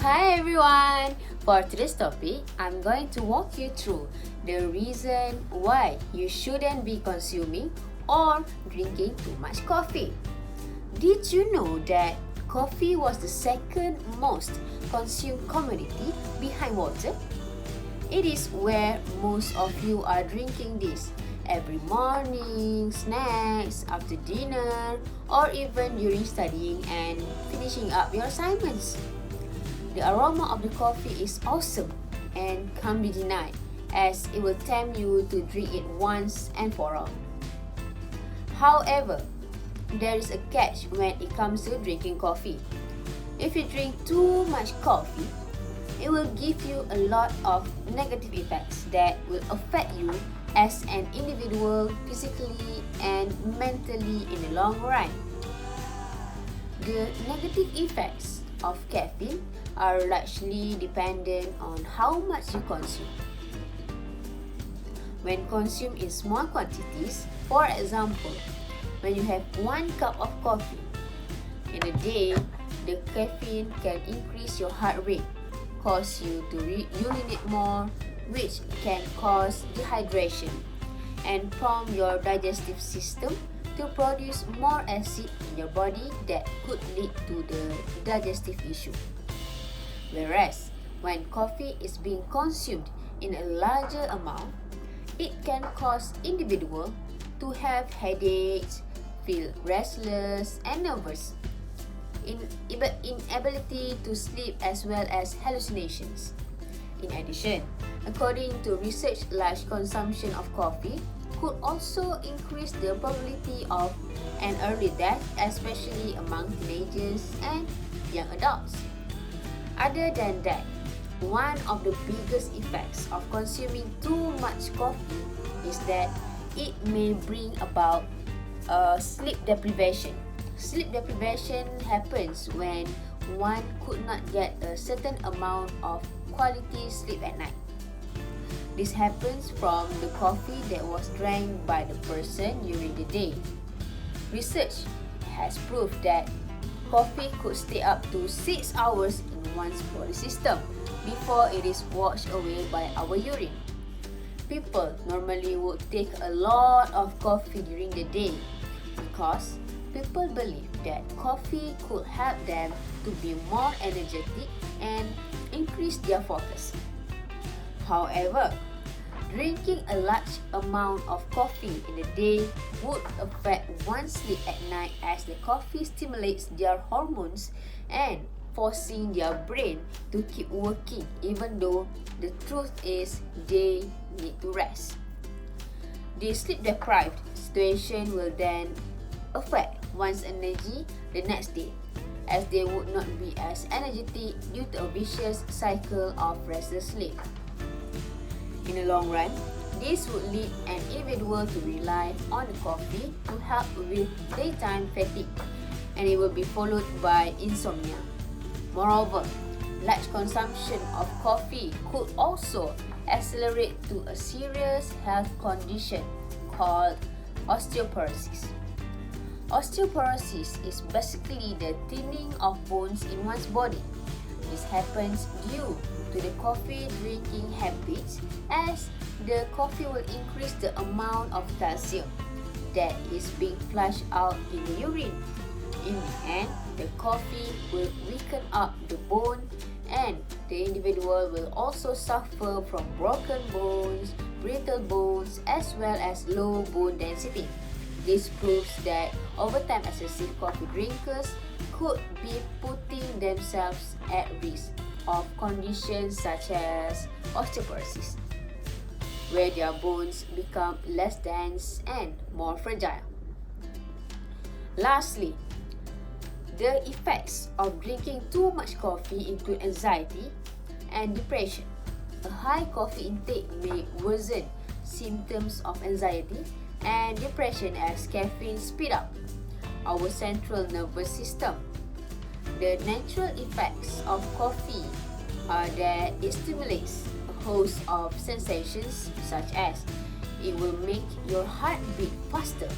Hi everyone! For today's topic, I'm going to walk you through the reason why you shouldn't be consuming or drinking too much coffee. Did you know that coffee was the second most consumed commodity behind water? It is where most of you are drinking this every morning, snacks, after dinner, or even during studying and finishing up your assignments. The aroma of the coffee is awesome and can't be denied, as it will tempt you to drink it once and for all. However, there is a catch when it comes to drinking coffee. If you drink too much coffee, it will give you a lot of negative effects that will affect you as an individual physically and mentally in the long run. The negative effects of caffeine are largely dependent on how much you consume. When consumed in small quantities, for example, when you have 1 cup of coffee in a day, the caffeine can increase your heart rate, cause you to urinate more, which can cause dehydration, and prompt your digestive system to produce more acid in your body that could lead to the digestive issue. Whereas, when coffee is being consumed in a larger amount, it can cause individuals to have headaches, feel restless and nervous, inability to sleep as well as hallucinations. In addition, according to research, large consumption of coffee could also increase the probability of an early death, especially among teenagers and young adults. Other than that, one of the biggest effects of consuming too much coffee is that it may bring about sleep deprivation. Sleep deprivation happens when one could not get a certain amount of quality sleep at night. This happens from the coffee that was drank by the person during the day. Research has proved that coffee could stay up to 6 hours in one's body system before it is washed away by our urine. People normally would take a lot of coffee during the day because people believe that coffee could help them to be more energetic and increase their focus. However, drinking a large amount of coffee in a day would affect one's sleep at night, as the coffee stimulates their hormones and forcing their brain to keep working even though the truth is they need to rest. The sleep deprived situation will then affect one's energy the next day, as they would not be as energetic due to a vicious cycle of restless sleep. In the long run, this would lead an individual to rely on the coffee to help with daytime fatigue, and it will be followed by insomnia. Moreover, large consumption of coffee could also accelerate to a serious health condition called osteoporosis. Osteoporosis is basically the thinning of bones in one's body. This happens due to the coffee drinking habits, as the coffee will increase the amount of calcium that is being flushed out in the urine. In the end, the coffee will weaken up the bone, and the individual will also suffer from broken bones, brittle bones, as well as low bone density. This proves that overtime excessive coffee drinkers could be putting themselves at risk of conditions such as osteoporosis, where their bones become less dense and more fragile. Lastly, the effects of drinking too much coffee include anxiety and depression. A high coffee intake may worsen symptoms of anxiety and depression, as caffeine speeds up our central nervous system. The natural effects of coffee are that it stimulates a host of sensations, such as it will make your heart beat faster,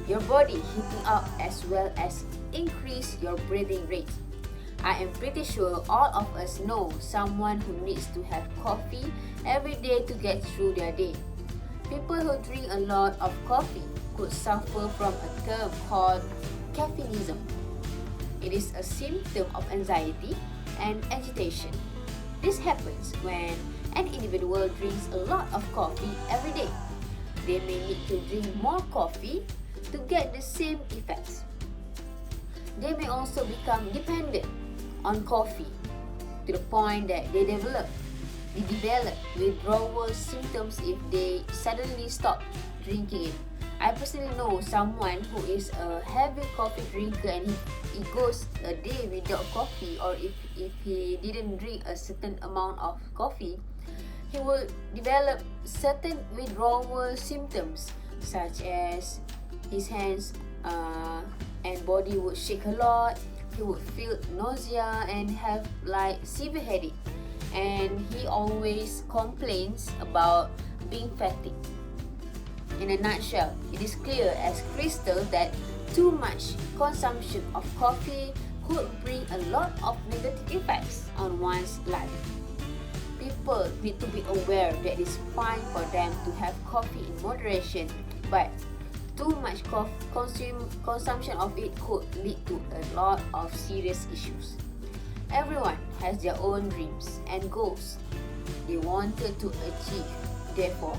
your body heating up, as well as increase your breathing rate. I am pretty sure all of us know someone who needs to have coffee every day to get through their day. People who drink a lot of coffee could suffer from a term called caffeineism. It is a symptom of anxiety and agitation. This happens when an individual drinks a lot of coffee every day. They may need to drink more coffee to get the same effects. They may also become dependent on coffee to the point that they develop withdrawal symptoms if they suddenly stop drinking it. I personally know someone who is a heavy coffee drinker, and he goes a day without coffee, or if he didn't drink a certain amount of coffee, he will develop certain withdrawal symptoms such as his hands and body would shake a lot. He would feel nausea and have like severe headache, and he always complains about being fatigued. In a nutshell, it is clear as crystal that too much consumption of coffee could bring a lot of negative effects on one's life. People need to be aware that it is fine for them to have coffee in moderation, but too much consumption of it could lead to a lot of serious issues. Everyone has their own dreams and goals they wanted to achieve. Therefore,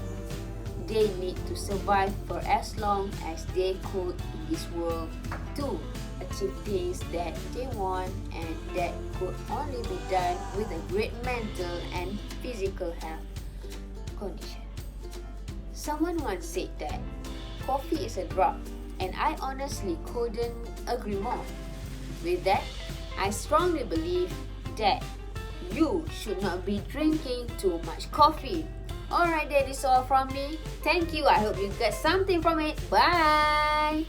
they need to survive for as long as they could in this world to achieve things that they want, and that could only be done with a great mental and physical health condition. Someone once said that coffee is a drug, and I honestly couldn't agree more. With that, I strongly believe that you should not be drinking too much coffee. Alright, that is all from me. Thank you. I hope you got something from it. Bye!